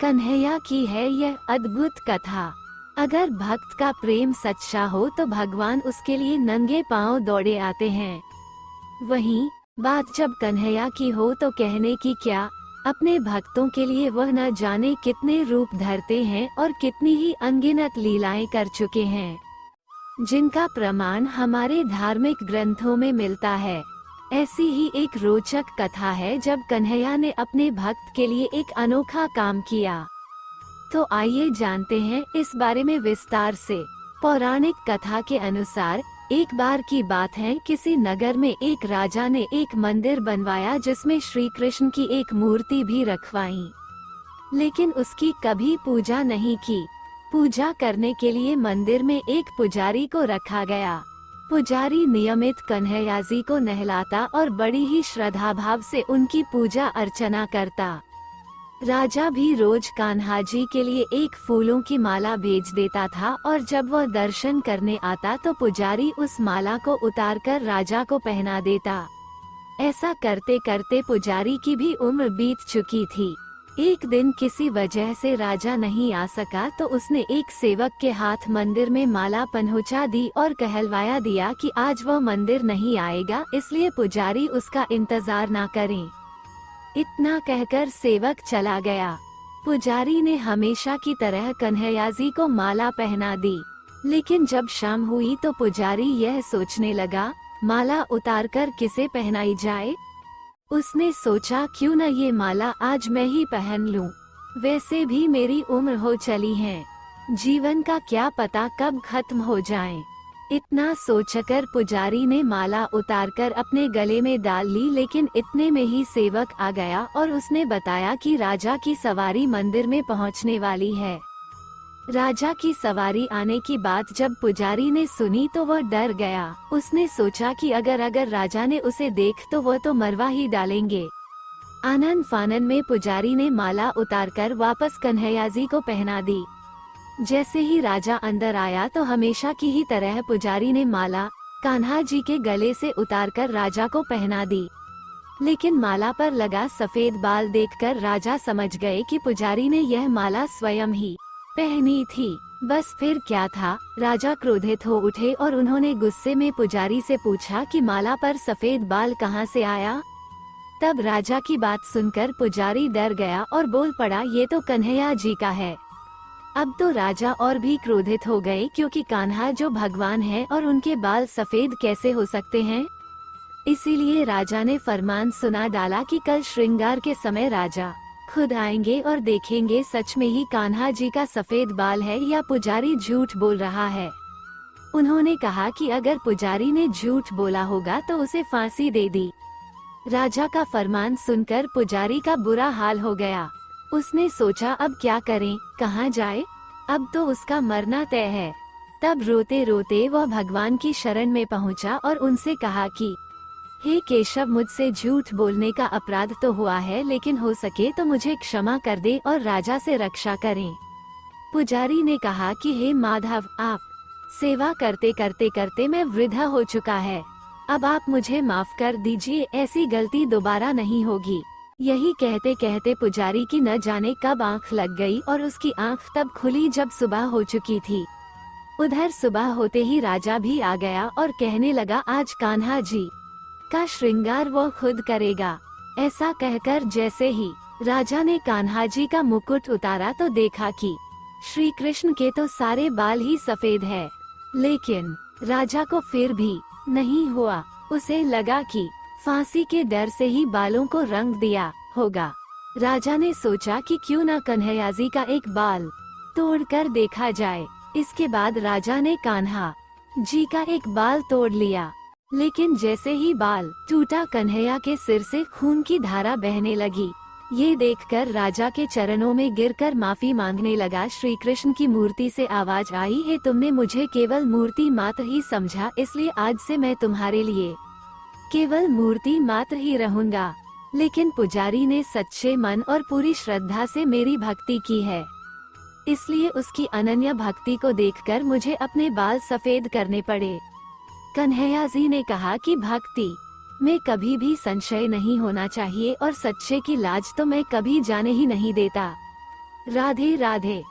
कन्हैया की है यह अद्भुत कथा। अगर भक्त का प्रेम सच्चा हो तो भगवान उसके लिए नंगे पांव दौड़े आते हैं। वहीं बात जब कन्हैया की हो तो कहने की क्या, अपने भक्तों के लिए वह न जाने कितने रूप धरते हैं और कितनी ही अनगिनत लीलाएं कर चुके हैं, जिनका प्रमाण हमारे धार्मिक ग्रंथों में मिलता है। ऐसी ही एक रोचक कथा है जब कन्हैया ने अपने भक्त के लिए एक अनोखा काम किया। तो आइए जानते हैं इस बारे में विस्तार से। पौराणिक कथा के अनुसार एक बार की बात है, किसी नगर में एक राजा ने एक मंदिर बनवाया जिसमें श्री कृष्ण की एक मूर्ति भी रखवाई, लेकिन उसकी कभी पूजा नहीं की। पूजा करने के लिए मंदिर में एक पुजारी को रखा गया। पुजारी नियमित कन्हैया जी को नहलाता और बड़ी ही श्रद्धा भाव से उनकी पूजा अर्चना करता। राजा भी रोज कान्हा जी के लिए एक फूलों की माला भेज देता था और जब वह दर्शन करने आता तो पुजारी उस माला को उतारकर राजा को पहना देता। ऐसा करते करते पुजारी की भी उम्र बीत चुकी थी। एक दिन किसी वजह से राजा नहीं आ सका तो उसने एक सेवक के हाथ मंदिर में माला पहुंचा दी और कहलवाया दिया कि आज वह मंदिर नहीं आएगा, इसलिए पुजारी उसका इंतजार ना करें। इतना कहकर सेवक चला गया। पुजारी ने हमेशा की तरह कन्हैया जी को माला पहना दी, लेकिन जब शाम हुई तो पुजारी यह सोचने लगा, माला उतारकर किसे पहनाई जाए। उसने सोचा क्यों न ये माला आज मैं ही पहन लूं। वैसे भी मेरी उम्र हो चली है, जीवन का क्या पता कब खत्म हो जाए। इतना सोचकर पुजारी ने माला उतारकर अपने गले में डाल ली, लेकिन इतने में ही सेवक आ गया और उसने बताया कि राजा की सवारी मंदिर में पहुंचने वाली है। राजा की सवारी आने की बात जब पुजारी ने सुनी तो वह डर गया। उसने सोचा कि अगर राजा ने उसे देख तो वह तो मरवा ही डालेंगे। आनन फानन में पुजारी ने माला उतारकर वापस कन्हैया जी को पहना दी। जैसे ही राजा अंदर आया तो हमेशा की ही तरह पुजारी ने माला कान्हा जी के गले से उतारकर राजा को पहना दी, लेकिन माला पर लगा सफेद बाल देखकर राजा समझ गए कि पुजारी ने यह माला स्वयं ही पहनी थी। बस फिर क्या था, राजा क्रोधित हो उठे और उन्होंने गुस्से में पुजारी से पूछा कि माला पर सफेद बाल कहां से आया। तब राजा की बात सुनकर पुजारी डर गया और बोल पड़ा, ये तो कन्हैया जी का है। अब तो राजा और भी क्रोधित हो गए, क्योंकि कान्हा जो भगवान है और उनके बाल सफेद कैसे हो सकते हैं। इसीलिए राजा ने फरमान सुना डाला कि कल श्रृंगार के समय राजा खुद आएंगे और देखेंगे सच में ही कान्हा जी का सफेद बाल है या पुजारी झूठ बोल रहा है। उन्होंने कहा कि अगर पुजारी ने झूठ बोला होगा तो उसे फांसी दे दी। राजा का फरमान सुनकर पुजारी का बुरा हाल हो गया। उसने सोचा अब क्या करें, कहाँ जाए, अब तो उसका मरना तय है। तब रोते रोते वह भगवान की शरण में पहुँचा और उनसे कहा कि हे केशव, मुझसे झूठ बोलने का अपराध तो हुआ है, लेकिन हो सके तो मुझे क्षमा कर दे और राजा से रक्षा करें। पुजारी ने कहा कि हे माधव, आप सेवा करते करते करते मैं वृद्धा हो चुका है, अब आप मुझे माफ कर दीजिए, ऐसी गलती दोबारा नहीं होगी। यही कहते कहते पुजारी की न जाने कब आंख लग गई और उसकी आंख तब खुली जब सुबह हो चुकी थी। उधर सुबह होते ही राजा भी आ गया और कहने लगा, आज कान्हा जी का श्रृंगार वो खुद करेगा। ऐसा कहकर जैसे ही राजा ने कान्हा जी का मुकुट उतारा तो देखा कि श्री कृष्ण के तो सारे बाल ही सफेद है, लेकिन राजा को फिर भी नहीं हुआ। उसे लगा कि फांसी के डर से ही बालों को रंग दिया होगा। राजा ने सोचा कि क्यों न कन्हैया जी का एक बाल तोड़कर देखा जाए। इसके बाद राजा ने कान्हा जी का एक बाल तोड़ लिया, लेकिन जैसे ही बाल टूटा कन्हैया के सिर से खून की धारा बहने लगी। ये देखकर राजा के चरणों में गिरकर माफी मांगने लगा। श्री कृष्ण की मूर्ति से आवाज आई, है तुमने मुझे केवल मूर्ति मात्र ही समझा, इसलिए आज से मैं तुम्हारे लिए केवल मूर्ति मात्र ही रहूंगा। लेकिन पुजारी ने सच्चे मन और पूरी श्रद्धा से मेरी भक्ति की है, इसलिए उसकी अनन्य भक्ति को देखकर मुझे अपने बाल सफेद करने पड़े। कन्हैया जी ने कहा कि भक्ति में कभी भी संशय नहीं होना चाहिए और सच्चे की लाज तो मैं कभी जाने ही नहीं देता। राधे राधे।